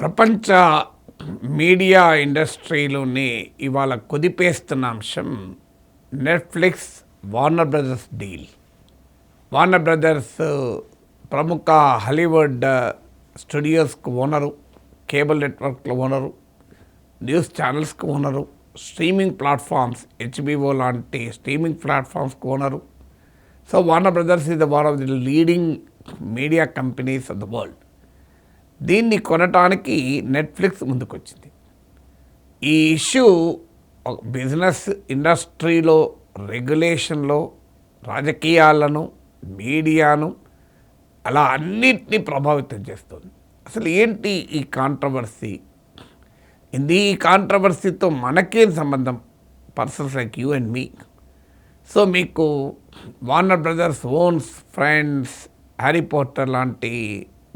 ప్రపంచ మీడియా ఇండస్ట్రీలోని ఇవాళ కుదిపేస్తున్న అంశం Netflix Warner Brothers deal. Warner Brothers ప్రముఖ హాలీవుడ్ స్టూడియోస్కు ఓనరు, కేబుల్ నెట్వర్క్ల ఓనరు, న్యూస్ ఛానల్స్కి ఓనరు, స్ట్రీమింగ్ ప్లాట్ఫామ్స్ HBO లాంటి స్ట్రీమింగ్ ప్లాట్ఫామ్స్కి owner. So Warner Brothers is one of the leading media companies of the world. దీన్ని కొనటానికి నెట్ఫ్లిక్స్ ముందుకొచ్చింది. ఈ ఇష్యూ బిజినెస్ ఇండస్ట్రీలో, రెగ్యులేషన్లో, రాజకీయాలను, మీడియాను అలా అన్నిటినీ ప్రభావితం చేస్తుంది. అసలు ఏంటి ఈ కాంట్రవర్సీ? ఈ కాంట్రవర్సీతో మనకేం సంబంధం? Persons like you and me. So మీకు Warner Brothers owns Friends, Harry Potter లాంటి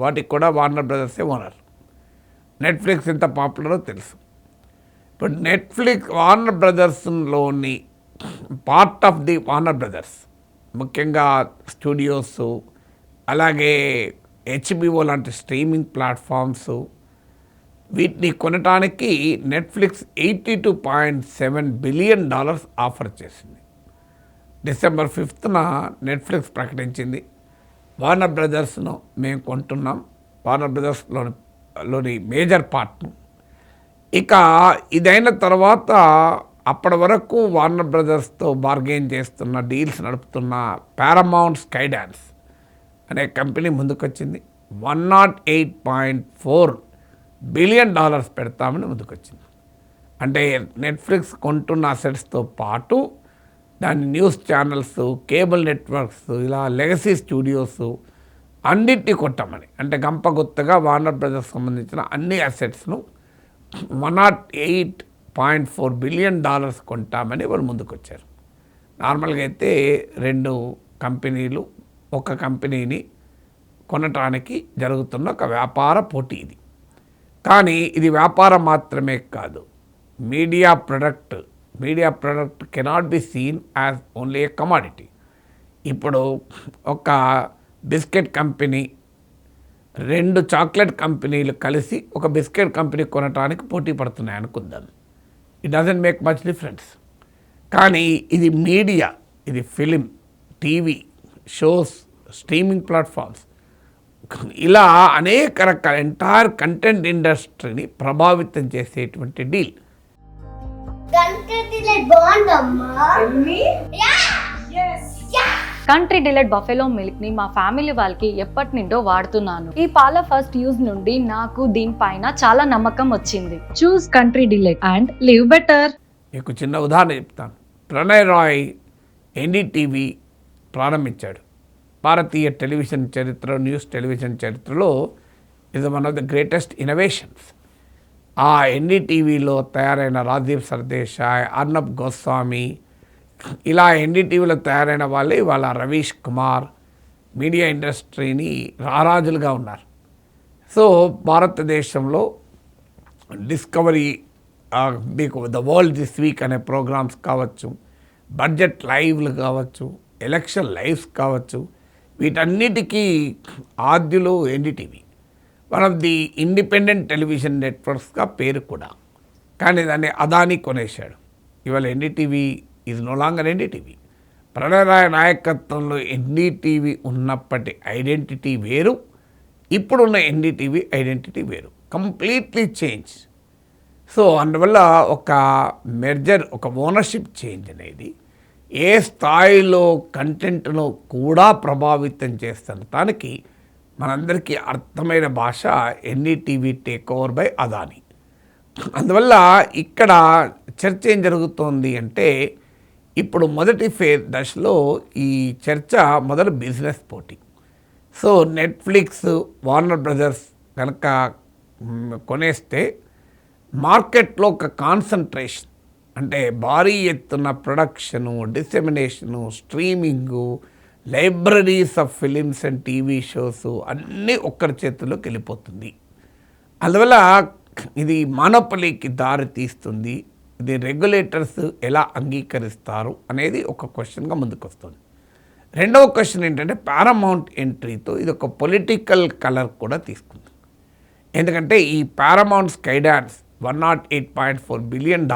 వాటికి కూడా వార్నర్ బ్రదర్సే ఓనర్. నెట్ఫ్లిక్స్ ఎంత పాపులరో తెలుసు. ఇప్పుడు నెట్ఫ్లిక్స్ వార్నర్ బ్రదర్స్లోని part of the Warner Brothers, ముఖ్యంగా స్టూడియోస్, అలాగే HBO లాంటి స్ట్రీమింగ్ ప్లాట్ఫామ్స్, వీటిని కొనటానికి నెట్ఫ్లిక్స్ $82.7 బిలియన్ ఆఫర్ చేసింది. December 5th నెట్ఫ్లిక్స్ ప్రకటించింది, వార్నర్ బ్రదర్స్ను మేము కొంటున్నాం, వార్నర్ బ్రదర్స్లోని మేజర్ పార్ట్ను. ఇక ఇదైన తర్వాత అప్పటి వరకు వార్నర్ బ్రదర్స్తో బార్గెయిన్ చేస్తున్న, డీల్స్ నడుపుతున్న పారమౌంట్ స్కైడాన్స్ అనే కంపెనీ ముందుకొచ్చింది. $108.4 బిలియన్ పెడతామని ముందుకొచ్చింది. అంటే నెట్ఫ్లిక్స్ కొంటున్న అసెట్స్తో పాటు దాని న్యూస్ ఛానల్స్, కేబుల్ నెట్వర్క్స్, ఇలా లెగసీ స్టూడియోస్ అన్నిటినీ కొట్టామని, అంటే గంపగుత్తగా వార్నర్ బ్రదర్స్ సంబంధించిన అన్ని అసెట్స్ను $108.4 బిలియన్ కొంటామని వాళ్ళు ముందుకొచ్చారు. నార్మల్గా అయితే రెండు కంపెనీలు ఒక కంపెనీని కొనటానికి జరుగుతున్న ఒక వ్యాపార పోటీ ఇది. కానీ ఇది వ్యాపారం మాత్రమే కాదు, media product cannot be seen as only A commodity. ఇప్పుడు ఒక బిస్కెట్ కంపెనీ, రెండు చాక్లెట్ కంపెనీలు కలిసి ఒక బిస్కెట్ కంపెనీ కొనటానికి పోటీ పడుతున్నాయి అనుకుందాం. It doesn't make much difference. కానీ ఇది మీడియా, ఇది film, TV shows, streaming platforms, ఇలా అనేక రకాల ఎంటైర్ కంటెంట్ ఇండస్ట్రీని ప్రభావితం చేసేటువంటి deal. Country delight buffalo milk ని మా ఫ్యామిలీ వాళ్ళకి ఎప్పటి నుండో వాడుతున్నాను. ఈ పాల ఫస్ట్ యూజ్ నుండి నాకు దీనిపైన చాలా నమ్మకం వచ్చింది. Choose Country Delight and Live Better. మీకు చిన్న ఉదాహరణ చెప్తాను. ప్రణయ్ రాయ్ NDTV ప్రారంభించాడు. భారతీయ టెలివిజన్ చరిత్ర, న్యూస్ టెలివిజన్ చరిత్రలో ఇది one of the greatest innovations. ఆ NDTVలో తయారైన రాజీవ్ సర్దేశాయ్, అర్నబ్ గోస్వామి, ఇలా NDTVలో తయారైన వాళ్ళే ఇవాళ రవీష్ కుమార్ మీడియా ఇండస్ట్రీని రారాజులుగా ఉన్నారు. సో భారతదేశంలో డిస్కవరీ, మీకు ద వరల్డ్ దిస్ వీక్ అనే ప్రోగ్రామ్స్ కావచ్చు, బడ్జెట్ లైవ్లు కావచ్చు, ఎలక్షన్ లైవ్స్ కావచ్చు, వీటన్నిటికీ ఆద్యులు NDTV. One of the independent television నెట్వర్క్స్గా పేరు కూడా. కానీ దాన్ని అదానీ కొనేశాడు. ఇవాళ NDTV is no longer NDTV. Prannoy Roy నాయకత్వంలో NDTV ఉన్నప్పటి ఐడెంటిటీ వేరు, ఇప్పుడున్న NDTV ఐడెంటిటీ వేరు, కంప్లీట్లీ చేంజ్. సో అందువల్ల ఒక మెర్జర్, ఒక ఓనర్షిప్ చేంజ్ అనేది ఏ స్థాయిలో కంటెంట్ను కూడా ప్రభావితం చేస్తానికి మనందరికీ అర్థమైన భాష NDTV take over by Adani. అందువల్ల ఇక్కడ చర్చ ఏం జరుగుతోంది అంటే, ఇప్పుడు మొదటి దశలో ఈ చర్చ మొదలు బిజినెస్ పోటీ. సో నెట్ఫ్లిక్స్, వార్నర్ బ్రదర్స్ కనుక కొనేస్తే మార్కెట్లో ఒక కాన్సన్ట్రేషన్, అంటే భారీ ఎత్తున production, dissemination, streaming, libraries of films and TV shows అన్నీ ఒక్కరి చేతుల్లోకి వెళ్ళిపోతుంది. అందువల్ల ఇది మానోపలీకి దారి తీస్తుంది. ఇది రెగ్యులేటర్స్ ఎలా అంగీకరిస్తారు అనేది ఒక క్వశ్చన్గా ముందుకు వస్తుంది. రెండవ క్వశ్చన్ ఏంటంటే పారామౌంట్ ఎంట్రీతో ఇది ఒక పొలిటికల్ కలర్ కూడా తీసుకుంది. ఎందుకంటే ఈ Paramount Skydance $108.4 billion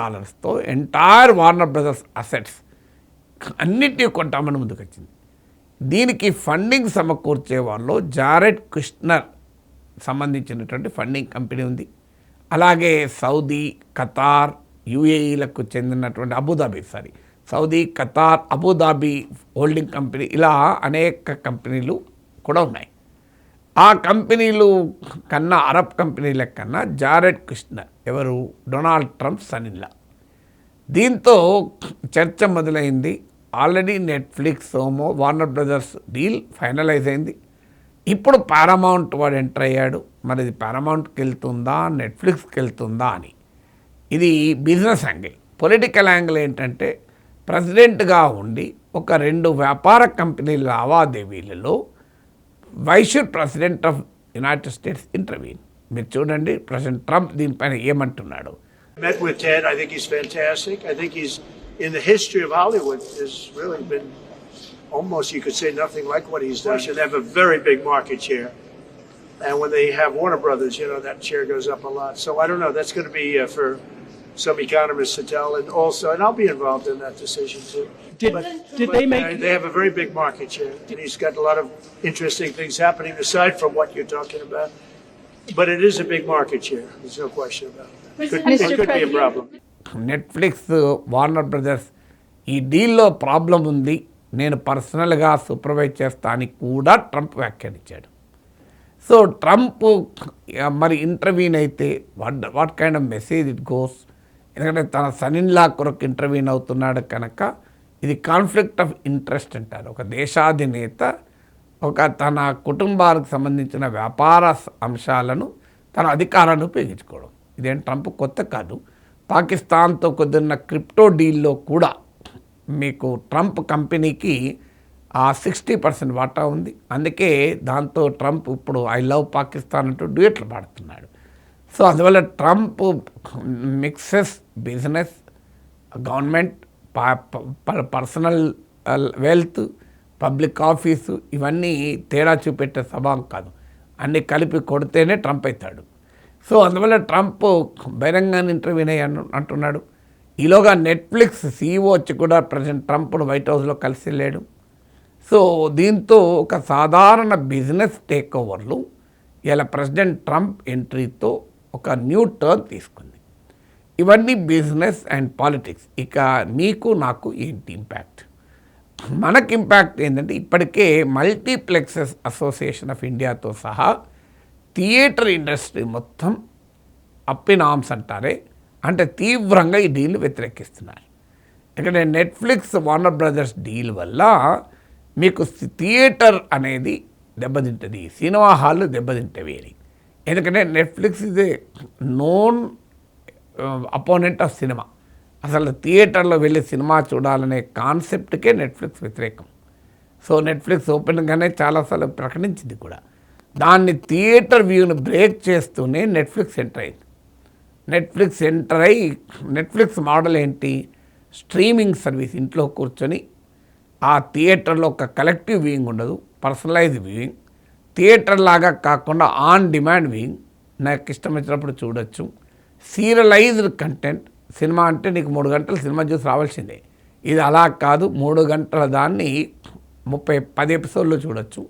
entire Warner Brothers assets అన్నిటినీ కొంటామని ముందుకు వచ్చింది. దీనికి ఫండింగ్ సమకూర్చే వాళ్ళు జారెడ్ కుష్నర్ సంబంధించినటువంటి ఫండింగ్ కంపెనీ ఉంది. అలాగే సౌదీ, ఖతార్, యుఏఈలకు చెందినటువంటి Saudi, Qatar, Abu Dhabi holding company, ఇలా అనేక కంపెనీలు కూడా ఉన్నాయి. ఆ కంపెనీలు కన్నా, అరబ్ కంపెనీల కన్నా జారెడ్ కుష్నర్ ఎవరు, డొనాల్డ్ ట్రంప్ సన్-ఇన్-లా. దీంతో చర్చ మొదలైంది. Already Netflix, Warner Brothers deal finalise అయింది. ఇప్పుడు పారామౌంట్ వాడు ఎంటర్ అయ్యాడు. మరి ఇది పారామౌంట్కి వెళ్తుందా, నెట్ఫ్లిక్స్కి వెళ్తుందా అని. ఇది బిజినెస్ యాంగిల్. పొలిటికల్ యాంగిల్ ఏంటంటే, ప్రెసిడెంట్గా ఉండి ఒక 2 వ్యాపార కంపెనీల లావాదేవీలలో why should president of United States ఇంటర్వ్యూన్. మీరు చూడండి ప్రెసిడెంట్ ట్రంప్ దీనిపైన ఏమంటున్నాడు. Met with Ted. I think he's fantastic. I think he's, in the history of Hollywood, has really been almost, you could say, nothing like what he's done. They have a very big market share. And when they have Warner Brothers, that share goes up a lot. So I don't know. That's going to be for some economists to tell. And also, and I'll be involved in that decision too. Did they make... They have a very big market share. And he's got a lot of interesting things happening aside from what you're talking about. But it is a big market share. There's no question about it. It could be a problem. Netflix, Warner brothers ఈ డీల్లో problem ఉంది, నేను పర్సనల్గా supervise చేస్తా అని కూడా Trump వ్యాఖ్యానించాడు. So Trump మరి intervene అయితే what kind of message it goes. ఎందుకంటే తన సన్-ఇన్-లా కొరకు ఇంటర్వ్యూన్ అవుతున్నాడు కనుక ఇది కాన్ఫ్లిక్ట్ ఆఫ్ ఇంట్రెస్ట్ అంటారు. ఒక దేశాధినేత తన కుటుంబానికి సంబంధించిన వ్యాపార అంశాలను తన అధికారాన్ని ఉపయోగించుకోవడం ఇదేం ట్రంప్ కొత్త కాదు. పాకిస్తాన్తో కుదిరిన క్రిప్టో డీల్లో కూడా మీకు ట్రంప్ కంపెనీకి 60% వాటా ఉంది. అందుకే దాంతో ట్రంప్ ఇప్పుడు ఐ లవ్ పాకిస్తాన్ అంటూ డ్యూయట్లు పాడుతున్నాడు. సో అందువల్ల Trump mixes business, government, personal wealth, public office ఇవన్నీ తేడా చూపెట్టే స్వభావం కాదు. అన్నీ కలిపి కొడితేనే ట్రంప్ అవుతాడు. సో అందువల్ల ట్రంప్ బహిరంగాన్ని ఇంటర్వ్యూన్ అయ్యాను అంటున్నాడు. ఈలోగా నెట్ఫ్లిక్స్ CEO వచ్చి కూడా ప్రెసిడెంట్ ట్రంప్ను వైట్ హౌస్లో కలిసి వెళ్ళాడు. సో దీంతో ఒక సాధారణ బిజినెస్ టేక్ ఓవర్లు ఇలా ప్రెసిడెంట్ ట్రంప్ ఎంట్రీతో ఒక న్యూ టర్న్ తీసుకుంది. ఇవన్నీ బిజినెస్ అండ్ పాలిటిక్స్. ఇక మీకు నాకు ఏంటి ఇంపాక్ట్? మనకి ఇంపాక్ట్ ఏంటంటే, ఇప్పటికే మల్టీప్లెక్సెస్ అసోసియేషన్ ఆఫ్ ఇండియాతో సహా థియేటర్ ఇండస్ట్రీ మొత్తం అప్ ఇన్ ఆర్మ్స్ అంటారే, అంటే తీవ్రంగా ఈ డీల్ వ్యతిరేకిస్తున్నారు. ఇక్కడ నెట్ఫ్లిక్స్, వార్నర్ బ్రదర్స్ డీల్ వల్ల మీకు థియేటర్ అనేది దెబ్బతింటుంది, సినిమా హాల్ దెబ్బతింటవి అని. ఎందుకంటే Netflix is a known opponent of cinema. అసలు థియేటర్లో వెళ్ళి సినిమా చూడాలనే కాన్సెప్ట్కే నెట్ఫ్లిక్స్ వ్యతిరేకం. సో నెట్ఫ్లిక్స్ ఓపెన్గానే చాలాసార్లు ప్రకటించింది కూడా. దాన్ని థియేటర్ వ్యూని బ్రేక్ చేస్తూనే నెట్ఫ్లిక్స్ ఎంటర్ అయింది. నెట్ఫ్లిక్స్ మోడల్ ఏంటి? Streaming service. ఇంట్లో కూర్చొని ఆ థియేటర్లో ఒక కలెక్టివ్ వ్యూయింగ్ ఉండదు, పర్సనలైజ్ వ్యూయింగ్. థియేటర్ లాగా కాకుండా ఆన్ డిమాండ్ వ్యూయింగ్, నాకు ఇష్టం వచ్చినప్పుడు చూడొచ్చు. సీరియలైజ్డ్ కంటెంట్. సినిమా అంటే నీకు 3 గంటలు సినిమా చూసి రావాల్సిందే. ఇది అలా కాదు, 3 గంటల దాన్ని 10 ఎపిసోడ్లు చూడొచ్చు.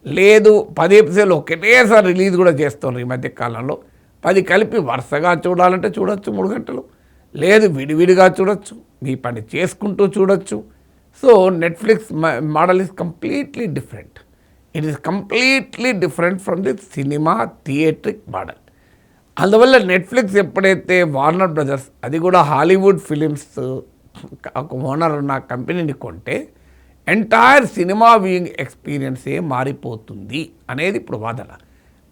లేదు 10 ఎపిసోడ్లు ఒకటేసారి రిలీజ్ కూడా చేస్తున్నారు ఈ మధ్య కాలంలో. 10 కలిపి వరుసగా చూడాలంటే చూడొచ్చు 3 గంటలు. లేదు విడివిడిగా చూడొచ్చు, మీ పని చేసుకుంటూ చూడొచ్చు. So Netflix model is completely different. It is completely different from the cinema theatric model. అందువల్ల నెట్ఫ్లిక్స్ ఎప్పుడైతే వార్నర్ బ్రదర్స్, అది కూడా హాలీవుడ్ ఫిలిమ్స్ ఒక ఓనర్ ఉన్న కంపెనీని కొంటే ఎంటైర్ సినిమా వ్యూయింగ్ ఎక్స్పీరియన్సే మారిపోతుంది అనేది ఇప్పుడు వాదన.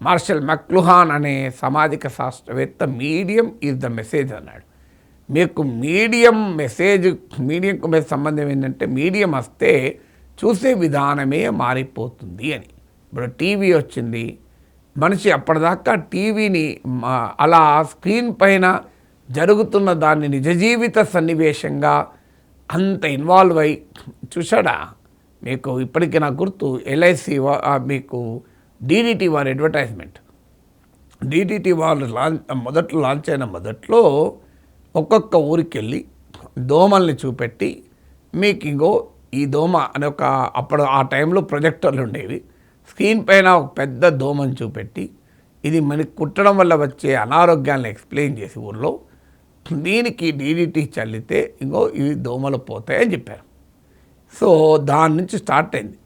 మార్షల్ మక్లుహాన్ అనే సామాజిక శాస్త్రవేత్త మీడియం ఈజ్ ద మెసేజ్ అన్నాడు. మీకు మీడియంకు మీద సంబంధం ఏంటంటే, మీడియం వస్తే చూసే విధానమే మారిపోతుంది అని. ఇప్పుడు టీవీ వచ్చింది, మనిషి అప్పటిదాకా టీవీని అలా స్క్రీన్ పైన జరుగుతున్న దాన్ని నిజ జీవిత సన్నివేశంగా అంత ఇన్వాల్వ్ అయి చూశాడా? మీకు ఇప్పటికీ నాకు గుర్తు LIC మీకు DDT వారి అడ్వర్టైజ్మెంట్, DTT వాళ్ళు లాంచ్ అయిన మొదట్లో ఒక్కొక్క ఊరికి వెళ్ళి దోమల్ని చూపెట్టి మీకు ఇంకో ఈ దోమ అనే ఒక అప్పుడు ఆ టైంలో ప్రొజెక్టర్లు ఉండేవి, స్క్రీన్ పైన ఒక పెద్ద దోమని చూపెట్టి ఇది మనకి కుట్టడం వల్ల వచ్చే అనారోగ్యాలను ఎక్స్ప్లెయిన్ చేసి ఊళ్ళో దీనికి DDT చల్లితే ఇంకో ఇవి దోమలు పోతాయని చెప్పారు. సో దాని నుంచి స్టార్ట్ అయింది.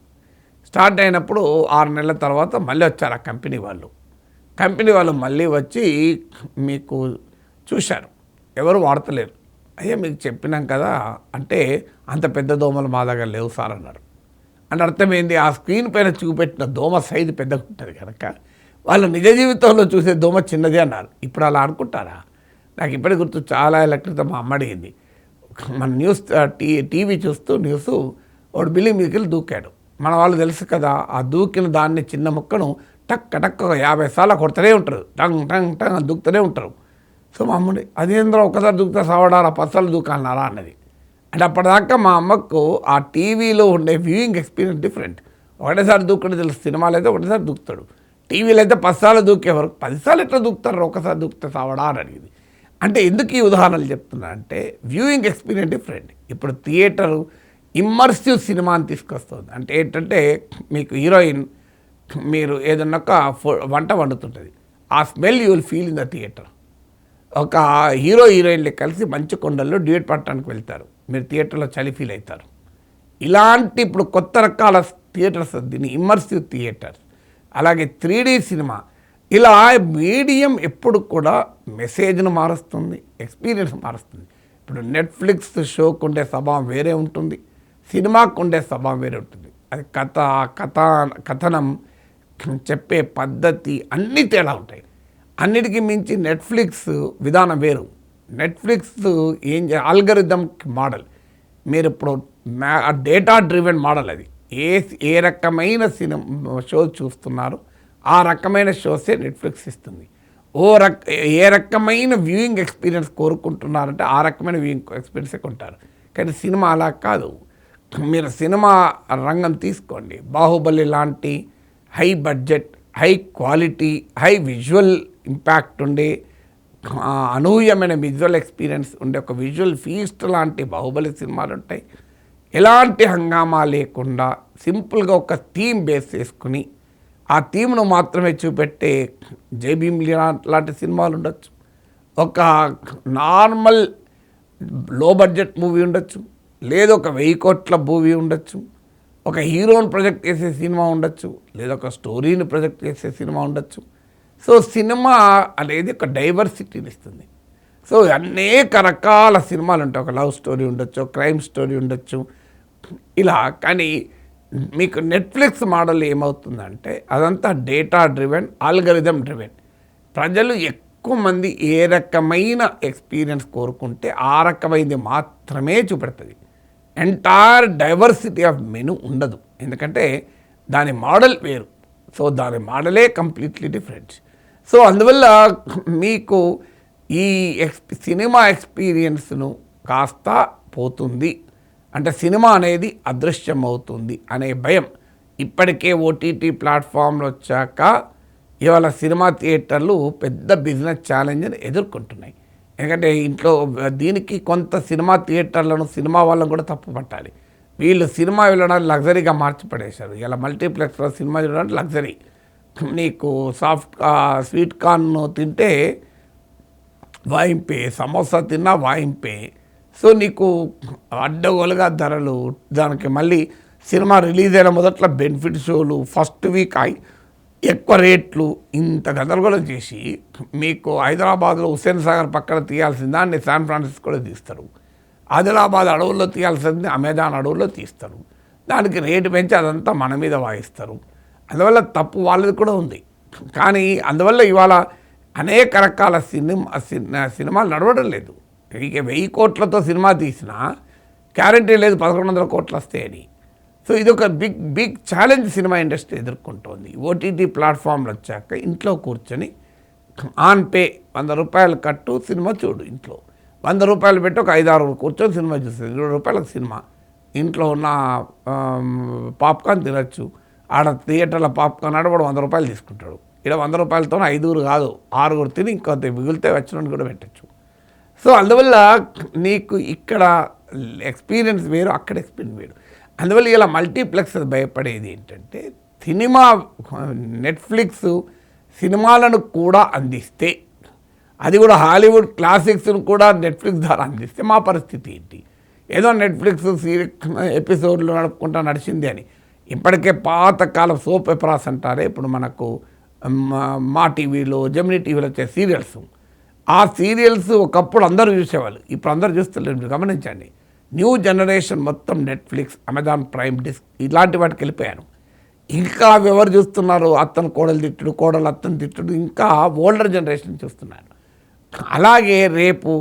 స్టార్ట్ అయినప్పుడు 6 నెలల తర్వాత మళ్ళీ వచ్చారు ఆ కంపెనీ వాళ్ళు మళ్ళీ వచ్చి మీకు చూశారు, ఎవరు వాడతలేరు. అయ్యా మీకు చెప్పినాం కదా అంటే అంత పెద్ద దోమలు మా దగ్గర లేవు సార్ అన్నారు. అంటే అర్థమైంది, ఆ స్క్రీన్ పైన చూపెట్టిన దోమ సైజు పెద్దగా ఉంటుంది కనుక వాళ్ళు నిజ జీవితంలో చూసే దోమ చిన్నది అన్నారు. ఇప్పుడు అలా అనుకుంటారా? నాకు ఇప్పటికి గుర్తు, చాలా ఏళ్ళ క్రితం మా అమ్మ అడిగింది, మన టీవీ చూస్తూ వాడు బిల్డింగ్ మీదకి వెళ్ళి దూకాడు. మన వాళ్ళు తెలుసు కదా, ఆ దూకిన దాన్ని చిన్న ముక్కను టక్ 50 సార్లు కొడుతూనే ఉంటారు, టంగ్ టంగ్ టంగ్ అని దూకుతూనే ఉంటారు. సో మా అమ్మని అదేంద్ర ఒకసారి దూకుతా సావడారా 10 సార్లు దూకాలన్నారా అన్నది. అంటే అప్పటిదాకా మా అమ్మకు ఆ టీవీలో ఉండే వ్యూయింగ్ ఎక్స్పీరియన్స్ డిఫరెంట్. ఒకటేసారి దూకడం తెలుసు, సినిమాలు అయితే ఒకటేసారి దూకుతాడు, టీవీలో అయితే 10 సార్లు దూకే వరకు 10 సార్లు ఎట్లా దూకుతారు, ఒకసారి దూకితే సావడా అని అడిగింది. అంటే ఎందుకు ఈ ఉదాహరణలు చెప్తున్నా అంటే వ్యూయింగ్ ఎక్స్పీరియన్స్ డిఫరెంట్. ఇప్పుడు థియేటర్ ఇమ్మర్సివ్ సినిమాని తీసుకొస్తుంది. అంటే ఏంటంటే మీకు హీరోయిన్ మీరు ఏదన్నా ఒక వంట వండుతుంటుంది, ఆ smell you will feel in the theatre. ఒక హీరోయిన్లు కలిసి మంచు కొండల్లో డ్యూయట్ పట్టడానికి వెళ్తారు, మీరు థియేటర్లో చలి ఫీల్ అవుతారు. ఇలాంటి ఇప్పుడు కొత్త రకాల థియేటర్స్, దీన్ని ఇమ్మర్సివ్ థియేటర్స్. అలాగే 3D సినిమా, ఇలా మీడియం ఎప్పుడు కూడా మెసేజ్ను మారుస్తుంది, ఎక్స్పీరియన్స్ మారుస్తుంది. ఇప్పుడు నెట్ఫ్లిక్స్ షోకు ఉండే స్వభావం వేరే ఉంటుంది, సినిమాకు ఉండే స్వభావం వేరే ఉంటుంది. అది కథనం చెప్పే పద్ధతి అన్నీ తేడా ఉంటాయి. అన్నిటికీ మించి నెట్ఫ్లిక్స్ విధానం వేరు. నెట్ఫ్లిక్స్ ఆల్గరిథమ్ మోడల్, మీరు ఇప్పుడు డేటా డ్రివెన్ మోడల్. అది ఏ రకమైన సినిమా షో చూస్తున్నారు ఆ రకమైన షోసే నెట్ఫ్లిక్స్ ఇస్తుంది. ఏ రకమైన వ్యూయింగ్ ఎక్స్పీరియన్స్ కోరుకుంటున్నారంటే ఆ రకమైన వ్యూయింగ్ ఎక్స్పీరియన్సే కొంటారు. కానీ సినిమా అలా కాదు. మీరు సినిమా రంగం తీసుకోండి, బాహుబలి లాంటి high budget, high quality, high visual impact ఉండే అనూహ్యమైన విజువల్ ఎక్స్పీరియన్స్ ఉండే ఒక విజువల్ ఫీస్ట్ లాంటి బాహుబలి సినిమాలు ఉంటాయి. ఎలాంటి హంగామా లేకుండా సింపుల్గా ఒక థీమ్ బేస్ చేసుకుని ఆ థీమ్ను మాత్రమే చూపెట్టే జైభీమ్ లాంటి సినిమాలు ఉండొచ్చు. ఒక నార్మల్ లో బడ్జెట్ మూవీ ఉండొచ్చు, లేదా ఒక 1000 కోట్ల మూవీ ఉండొచ్చు, ఒక హీరోని ప్రొజెక్ట్ చేసే సినిమా ఉండొచ్చు, లేదా ఒక స్టోరీని ప్రొజెక్ట్ చేసే సినిమా ఉండొచ్చు. సో సినిమా అనేది ఒక డైవర్సిటీని ఇస్తుంది. సో అనేక రకాల సినిమాలు ఉంటాయి. ఒక లవ్ స్టోరీ ఉండొచ్చు, క్రైమ్ స్టోరీ ఉండొచ్చు, ఇలా. కానీ మీకు నెట్ఫ్లిక్స్ మోడల్ ఏమవుతుందంటే అదంతా డేటా డ్రివెన్, ఆల్గరిథం డ్రివెన్. ప్రజలు ఎక్కువ మంది ఏ రకమైన ఎక్స్పీరియన్స్ కోరుకుంటే ఆ రకమైనది మాత్రమే చూపెడుతుంది. ఎంటైర్ డైవర్సిటీ ఆఫ్ మెను ఉండదు, ఎందుకంటే దాని మోడల్ వేరు. సో దాని మోడలే కంప్లీట్లీ డిఫరెంట్. సో అందువల్ల మీకు ఈ సినిమా ఎక్స్పీరియన్స్ను కాస్త పోతుంది, అంటే సినిమా అనేది అదృశ్యం అవుతుంది అనే భయం ఇప్పటికే OTT ప్లాట్ఫామ్లు వచ్చాక ఇవాళ సినిమా థియేటర్లు పెద్ద బిజినెస్ ఛాలెంజ్ని ఎదుర్కొంటున్నాయి. ఎందుకంటే ఇంట్లో దీనికి కొంత సినిమా థియేటర్లను, సినిమా వాళ్ళని కూడా తప్పు పట్టాలి. వీళ్ళు సినిమా వెళ్ళడానికి లగ్జరీగా మార్చిపడేశారు. ఇలా మల్టీప్లెక్స్లో సినిమా చూడడానికి లగ్జరీ. నీకు స్వీట్ కార్న్ తింటే వాయింపే, సమోసా తిన్నా వాయింపే. సో నీకు అడ్డగోలుగా ధరలు, దానికి మళ్ళీ సినిమా రిలీజ్ అయిన మొదట్లో బెనిఫిట్ షోలు, ఫస్ట్ వీక్ ఎక్కువ రేట్లు, ఇంత గందరగోళం చేసి మీకు హైదరాబాద్లో హుస్సేన్ సాగర్ పక్కన తీయాల్సిన దాన్ని శాన్ ఫ్రాన్సిస్కోలో తీస్తారు, ఆదిలాబాద్ అడవుల్లో తీయాల్సింది అమెజాన్ అడవుల్లో తీస్తారు. దానికి రేటు పెంచి అదంతా మన మీద వాయిస్తారు. అందువల్ల తప్పు వాళ్ళది కూడా ఉంది. కానీ అందువల్ల ఇవాళ అనేక రకాల సినిమాలు నడవడం లేదు. ఇక 1000 కోట్లతో సినిమా తీసినా గ్యారంటీ లేదు 1100 కోట్లు వస్తాయని. సో ఇది ఒక బిగ్ ఛాలెంజ్ సినిమా ఇండస్ట్రీ ఎదుర్కొంటోంది. OTT ప్లాట్ఫామ్లు వచ్చాక ఇంట్లో కూర్చొని ఆన్ పే 100 రూపాయలు కట్టు, సినిమా చూడు. ఇంట్లో 100 రూపాయలు పెట్టి ఒక 5-6 కూర్చొని సినిమా చూస్తుంది. 20 రూపాయలకు సినిమా. ఇంట్లో ఉన్న పాప్కార్న్ తినచ్చు. ఆడ థియేటర్లో పాప్కార్న్ ఆడ కూడా 100 రూపాయలు తీసుకుంటాడు. ఇక్కడ 100 రూపాయలతో 5 కాదు 6 తిని ఇంకొంత మిగిలితే వచ్చిన కూడా పెట్టచ్చు. సో అందువల్ల నీకు ఇక్కడ ఎక్స్పీరియన్స్ వేరు, అక్కడ ఎక్స్పీరియన్స్ వేరు. అందువల్ల ఇలా మల్టీప్లెక్స్ భయపడేది ఏంటంటే సినిమా నెట్ఫ్లిక్స్ సినిమాలను కూడా అందిస్తే, అది కూడా హాలీవుడ్ క్లాసిక్స్ను కూడా నెట్ఫ్లిక్స్ ద్వారా అందిస్తే మా పరిస్థితి ఏంటి? ఏదో నెట్ఫ్లిక్స్ ఎపిసోడ్లు నడుపుకుంటా నడిచింది అని. ఇప్పటికే పాతకాలం సోప్ ఎపరాస్ అంటారే, ఇప్పుడు మనకు మా టీవీలో జెమినీ టీవీలో వచ్చే సీరియల్స్, ఆ సీరియల్స్ ఒకప్పుడు అందరూ చూసేవాళ్ళు, ఇప్పుడు అందరూ చూస్తలేరు. గమనించండి, న్యూ జనరేషన్ మొత్తం నెట్ఫ్లిక్స్, అమెజాన్ ప్రైమ్, డిస్క్ ఇలాంటి వాటికి వెళ్ళిపోయాను. ఇంకా ఎవరు చూస్తున్నారు? అత్తను కోడలు తిట్టుడు, కోడలు అత్తను తిట్టుడు, ఇంకా ఓల్డర్ జనరేషన్ చూస్తున్నారు. అలాగే రేపు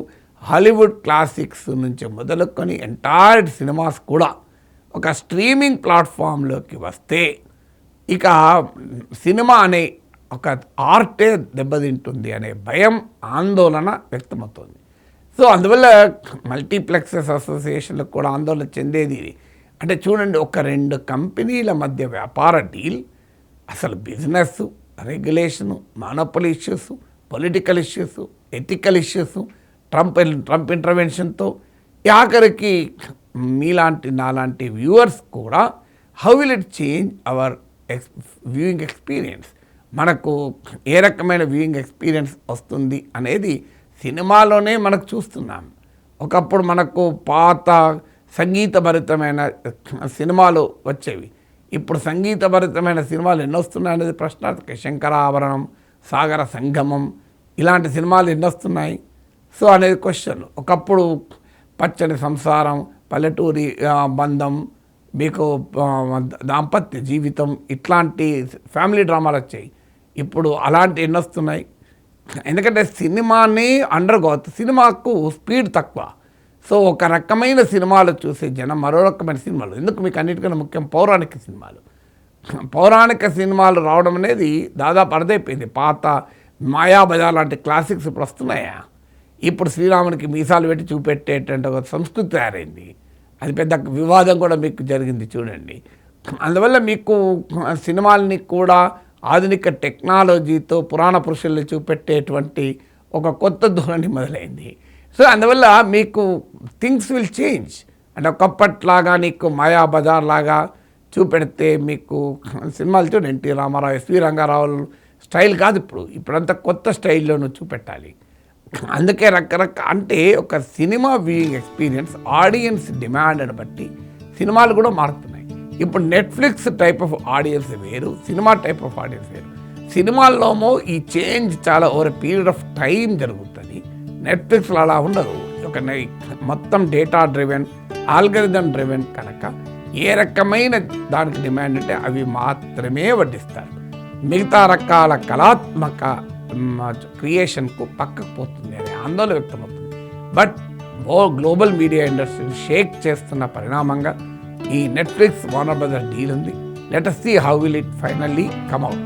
హాలీవుడ్ క్లాసిక్స్ నుంచి మొదలుకొని ఎంటైర్ సినిమాస్ కూడా ఒక స్ట్రీమింగ్ ప్లాట్ఫామ్లోకి వస్తే ఇక సినిమా అనే ఒక ఆర్టే దెబ్బతింటుంది అనే భయం, ఆందోళన వ్యక్తమవుతుంది. సో అందువల్ల మల్టీప్లెక్సెస్ అసోసియేషన్లకు కూడా ఆందోళన చెందేది ఇది. అంటే చూడండి, ఒక 2 కంపెనీల మధ్య వ్యాపార డీల్, అసలు business, regulation, monopoly issues, political issues, ethical issues, Trump ఇంటర్వెన్షన్తో ఆఖరికి మీలాంటి నాలాంటి వ్యూవర్స్ కూడా how will it change our viewing experience, మనకు ఏ రకమైన వ్యూయింగ్ ఎక్స్పీరియన్స్ వస్తుంది అనేది సినిమాలోనే మనకు చూస్తున్నాం. ఒకప్పుడు మనకు పాత సంగీతభరితమైన సినిమాలు వచ్చేవి, ఇప్పుడు సంగీతభరితమైన సినిమాలు ఎన్ని వస్తున్నాయి అనేది ప్రశ్నార్థక. శంకరాభరణం, సాగర సంగమం ఇలాంటి సినిమాలు ఎన్ని వస్తున్నాయి సో అనేది క్వశ్చన్. ఒకప్పుడు పచ్చని సంసారం, పల్లెటూరి బంధం, మీకు దాంపత్య జీవితం ఇట్లాంటి ఫ్యామిలీ డ్రామాలు వచ్చాయి. ఇప్పుడు అలాంటి ఎన్ని వస్తున్నాయి? ఎందుకంటే సినిమాని సినిమాకు స్పీడ్ తక్కువ. సో ఒక రకమైన సినిమాలు చూసే జనం మరో రకమైన సినిమాలు, ఎందుకు మీకు అన్నిటికన్నా ముఖ్యం పౌరాణిక సినిమాలు. పౌరాణిక సినిమాలు రావడం అనేది దాదాపు అర్థమైపోయింది. పాత మాయాబజార్ లాంటి క్లాసిక్స్ ఇప్పుడు వస్తున్నాయా? ఇప్పుడు శ్రీరామునికి మీసాలు పెట్టి చూపెట్టేటువంటి ఒక సంస్కృతి తయారైంది. అది పెద్ద వివాదం కూడా మీకు జరిగింది చూడండి. అందువల్ల మీకు సినిమాలని కూడా ఆధునిక టెక్నాలజీతో పురాణ పురుషుల్ని చూపెట్టేటువంటి ఒక కొత్త ధోరణి మొదలైంది. సో అందువల్ల మీకు థింగ్స్ విల్ చేంజ్. అంటే ఒకప్పట్లాగా నీకు మాయాబజార్ లాగా చూపెడితే మీకు సినిమాలు చూడండి, NT Rama Rao, SV Ranga Rao style కాదు ఇప్పుడంతా కొత్త స్టైల్లోనూ చూపెట్టాలి. అందుకే అంటే ఒక సినిమా వ్యూయింగ్ ఎక్స్పీరియన్స్ ఆడియన్స్ డిమాండ్ని బట్టి సినిమాలు కూడా మారుతున్నాయి. ఇప్పుడు నెట్ఫ్లిక్స్ టైప్ ఆఫ్ ఆడియన్స్ వేరు, సినిమా టైప్ ఆఫ్ ఆడియన్స్ వేరు. సినిమాల్లోమో ఈ చేంజ్ చాలా ఓవర్ పీరియడ్ ఆఫ్ టైం జరుగుతుంది. నెట్ఫ్లిక్స్లో అలా ఉండదు. ఒక మొత్తం డేటా డ్రివెన్, ఆల్గరిథం డ్రివెన్ కనుక ఏ రకమైన దానికి డిమాండ్ ఉంటే అవి మాత్రమే వడ్డిస్తారు. మిగతా రకాల కళాత్మక క్రియేషన్కు పక్కకు పోతుంది అనే ఆందోళన వ్యక్తమవుతుంది. But global media industry shake చేస్తున్న పరిణామంగా ఈ నెట్ఫ్లిక్స్ వార్నర్ బ్రదర్స్ డీల్ ఉంది. Let us see how will it finally come out.